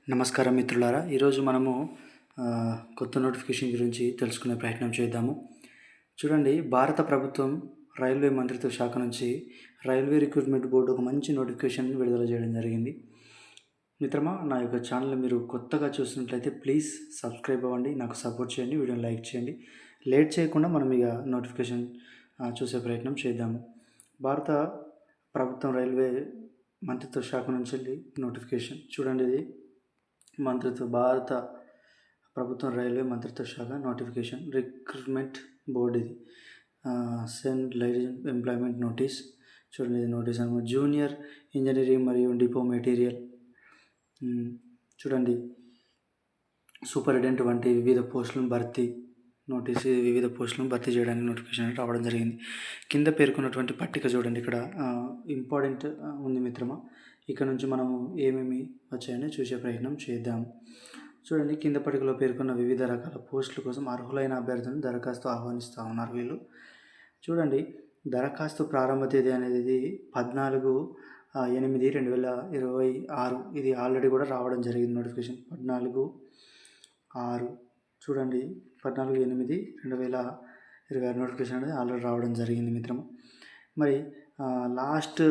నమస్కారం మిత్రులారా, ఈరోజు మనము కొత్త నోటిఫికేషన్ గురించి తెలుసుకునే ప్రయత్నం చేద్దాము. చూడండి, భారత ప్రభుత్వం రైల్వే మంత్రిత్వ శాఖ నుంచి రైల్వే రిక్రూట్మెంట్ బోర్డు ఒక మంచి నోటిఫికేషన్ విడుదల చేయడం జరిగింది. మిత్రమా, నా యొక్క ఛానల్ మీరు కొత్తగా చూసినట్లయితే ప్లీజ్ సబ్స్క్రైబ్ అవ్వండి, నాకు సపోర్ట్ చేయండి, వీడియోని లైక్ చేయండి. లేట్ చేయకుండా మనం ఇక నోటిఫికేషన్ చూసే ప్రయత్నం చేద్దాము. భారత ప్రభుత్వం రైల్వే మంత్రిత్వ శాఖ నుంచి నోటిఫికేషన్ చూడండి. ఇది భారత ప్రభుత్వం రైల్వే మంత్రిత్వ శాఖ నోటిఫికేషన్ రిక్రూట్మెంట్ బోర్డు. ఇది సెండ్ లైజెంట్ ఎంప్లాయ్మెంట్ నోటీస్. చూడండి, ఇది నోటీస్ అనమాట. జూనియర్ ఇంజనీరింగ్ మరియు డిపో మెటీరియల్. చూడండి, సూపరింటెండెంట్ వంటి వివిధ పోస్టులను భర్తీ నోటీస్. వివిధ పోస్టులను భర్తీ చేయడానికి నోటిఫికేషన్ రావడం జరిగింది. కింద పేర్కొన్నటువంటి పట్టిక చూడండి, ఇక్కడ ఇంపార్టెంట్ ఉంది మిత్రమా. ఇక్కడ నుంచి మనము ఏమేమి వచ్చాయని చూసే ప్రయత్నం చేద్దాం. చూడండి, కింద పట్టికలో పేర్కొన్న వివిధ రకాల పోస్టుల కోసం అర్హులైన అభ్యర్థులను దరఖాస్తు ఆహ్వానిస్తూ ఉన్నారు వీళ్ళు. చూడండి, దరఖాస్తు ప్రారంభ తేదీ అనేది 14/8/2026. ఇది ఆల్రెడీ కూడా రావడం జరిగింది నోటిఫికేషన్. 14/6. చూడండి, 14/8/2026 నోటిఫికేషన్ అనేది ఆల్రెడీ రావడం జరిగింది మిత్రమా. మరి లాస్ట్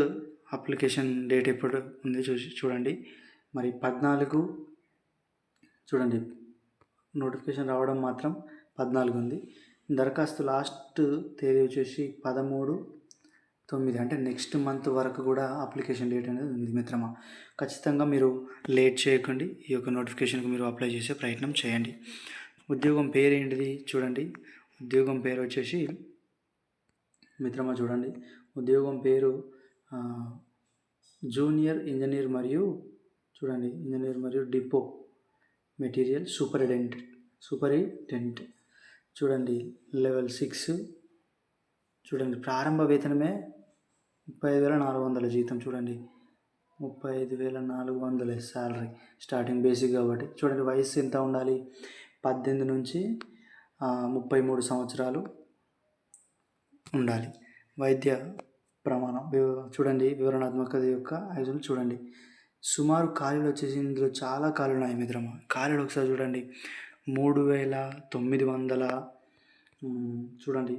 అప్లికేషన్ డేట్ ఎప్పుడు ఉంది చూడండి. మరి 14. చూడండి, నోటిఫికేషన్ రావడం మాత్రం 14 ఉంది. దరఖాస్తు లాస్ట్ తేదీ వచ్చేసి 13/9, అంటే నెక్స్ట్ మంత్ వరకు కూడా అప్లికేషన్ డేట్ అనేది ఉంది మిత్రమా. ఖచ్చితంగా మీరు లేట్ చేయకండి, ఈ యొక్క నోటిఫికేషన్కి మీరు అప్లై చేసే ప్రయత్నం చేయండి. ఉద్యోగం పేరు ఏంటిది చూడండి. ఉద్యోగం పేరు వచ్చేసి మిత్రమా, చూడండి, ఉద్యోగం పేరు జూనియర్ ఇంజనీర్ మరియు డిపో మెటీరియల్ సూపరింటెండెంట్. చూడండి, లెవెల్ 6. చూడండి, ప్రారంభ వేతనమే 35,400 జీతం. చూడండి, 35,400 శాలరీ స్టార్టింగ్, బేసిక్ కాబట్టి. చూడండి, వయసు ఎంత ఉండాలి? 18 నుంచి 33 సంవత్సరాలు ఉండాలి. వైద్య ప్రమాణం చూడండి, వివరణాత్మకత యొక్క ఐదులు చూడండి. సుమారు ఖాళీలు వచ్చేసి ఇందులో చాలా ఖాళీలు ఉన్నాయి మిత్రమా. ఖాళీలు ఒకసారి చూడండి, 3,900 చూడండి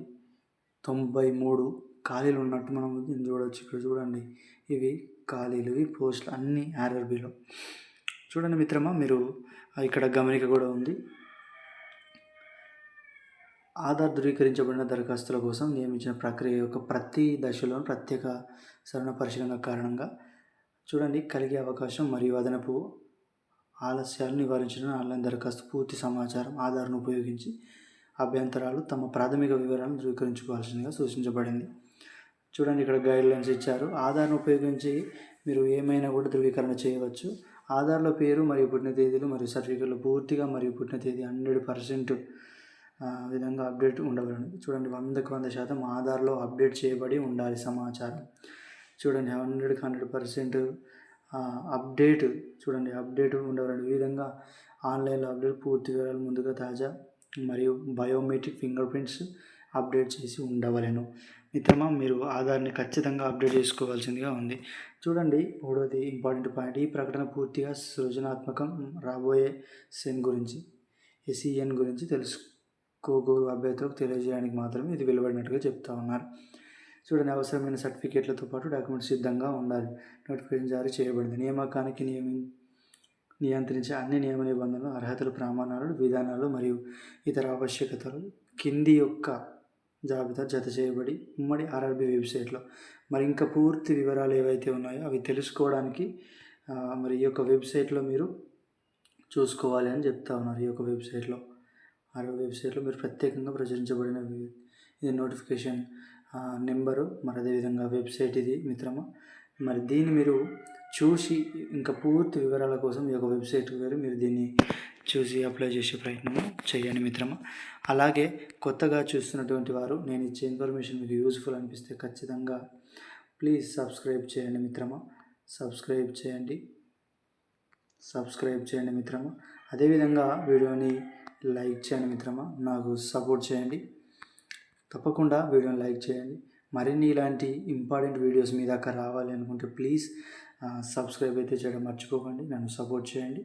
93 ఖాళీలు ఉన్నట్టు మనం చూడవచ్చు. ఇక్కడ చూడండి, ఇవి ఖాళీలు, ఇవి పోస్టులు అన్నీ ఆర్ఆర్బీలో. చూడండి మిత్రమా, మీరు ఇక్కడ గమనిక కూడా ఉంది. ఆధార్ ధృవీకరించబడిన దరఖాస్తుల కోసం నియమించిన ప్రక్రియ యొక్క ప్రతి దశలో ప్రత్యేక సరళ పరిశీలన కారణంగా చూడండి కలిగే అవకాశం మరియు అదనపు ఆలస్యాలను నివారించిన ఆన్లైన్ దరఖాస్తు పూర్తి సమాచారం ఆధార్ను ఉపయోగించి అభ్యంతరాలు తమ ప్రాథమిక వివరాలను ధృవీకరించుకోవాల్సిందిగా సూచించబడింది. చూడండి, ఇక్కడ గైడ్లైన్స్ ఇచ్చారు. ఆధార్ను ఉపయోగించి మీరు ఏమైనా కూడా ధృవీకరణ చేయవచ్చు. ఆధార్లో పేరు మరియు పుట్టిన తేదీలు మరియు సర్టిఫికేట్లు పూర్తిగా మరియు పుట్టిన తేదీ 100% విధంగా అప్డేట్ ఉండగలను. చూడండి, 100% ఆధార్లో అప్డేట్ చేయబడి ఉండాలి సమాచారం. చూడండి, 100% అప్డేట్. చూడండి, అప్డేట్ ఉండవలను. ఈ విధంగా ఆన్లైన్లో అప్డేట్ పూర్తి వివరాలు ముందుగా తాజా మరియు బయోమెట్రిక్ ఫింగర్ ప్రింట్స్ అప్డేట్ చేసి ఉండవలను. మిత్రమా, మీరు ఆధార్ని ఖచ్చితంగా అప్డేట్ చేసుకోవాల్సిందిగా ఉంది. చూడండి, 3వది ఇంపార్టెంట్ పాయింట్. ఈ ప్రకటన పూర్తిగా సృజనాత్మకం, రాబోయే SEN గురించి తెలుసుకోగోరు అభ్యర్థులకు తెలియజేయడానికి మాత్రమే ఇది వెలువడినట్టుగా చెప్తా ఉన్నారు. చూడండి, అవసరమైన సర్టిఫికేట్లతో పాటు డాక్యుమెంట్స్ సిద్ధంగా ఉండాలి. నోటిఫికేషన్ జారీ చేయబడింది. నియామకానికి నియంత్రించే అన్ని నియమ నిబంధనలు, అర్హతలు, ప్రమాణాలు, విధానాలు మరియు ఇతర ఆవశ్యకతలు కింది యొక్క జాబితా జత చేయబడి ఉమ్మడి ఆర్ఆర్బీ వెబ్సైట్లో. మరి ఇంకా పూర్తి వివరాలు ఏవైతే ఉన్నాయో అవి తెలుసుకోవడానికి మరి ఈ యొక్క వెబ్సైట్లో మీరు చూసుకోవాలి అని చెప్తా ఉన్నారు. ఈ యొక్క వెబ్సైట్లో మీరు ప్రత్యేకంగా ప్రచురించబడిన ఇది నోటిఫికేషన్ నెంబరు, మరి అదేవిధంగా వెబ్సైట్ ఇది మిత్రమా. మరి దీన్ని మీరు చూసి ఇంకా పూర్తి వివరాల కోసం ఈ యొక్క వెబ్సైట్కి వెళ్ళి మీరు దీన్ని చూసి అప్లై చేసే ప్రయత్నం చేయండి మిత్రమా. అలాగే కొత్తగా చూస్తున్నటువంటి వారు నేను ఇచ్చే ఇన్ఫర్మేషన్ మీకు యూజ్ఫుల్ అనిపిస్తే ఖచ్చితంగా ప్లీజ్ సబ్స్క్రైబ్ చేయండి మిత్రమా. సబ్స్క్రైబ్ చేయండి మిత్రమా. అదేవిధంగా వీడియోని లైక్ చేయండి మిత్రమా, నాకు సపోర్ట్ చేయండి. తప్పకుండా వీడియోని లైక్ చేయండి. మరిన్ని ఇలాంటి ఇంపార్టెంట్ వీడియోస్ మీ దాకా రావాలి అనుకుంటే ప్లీజ్ సబ్స్క్రైబ్ అయితే చేయడం మర్చిపోకండి. నన్ను సపోర్ట్ చేయండి.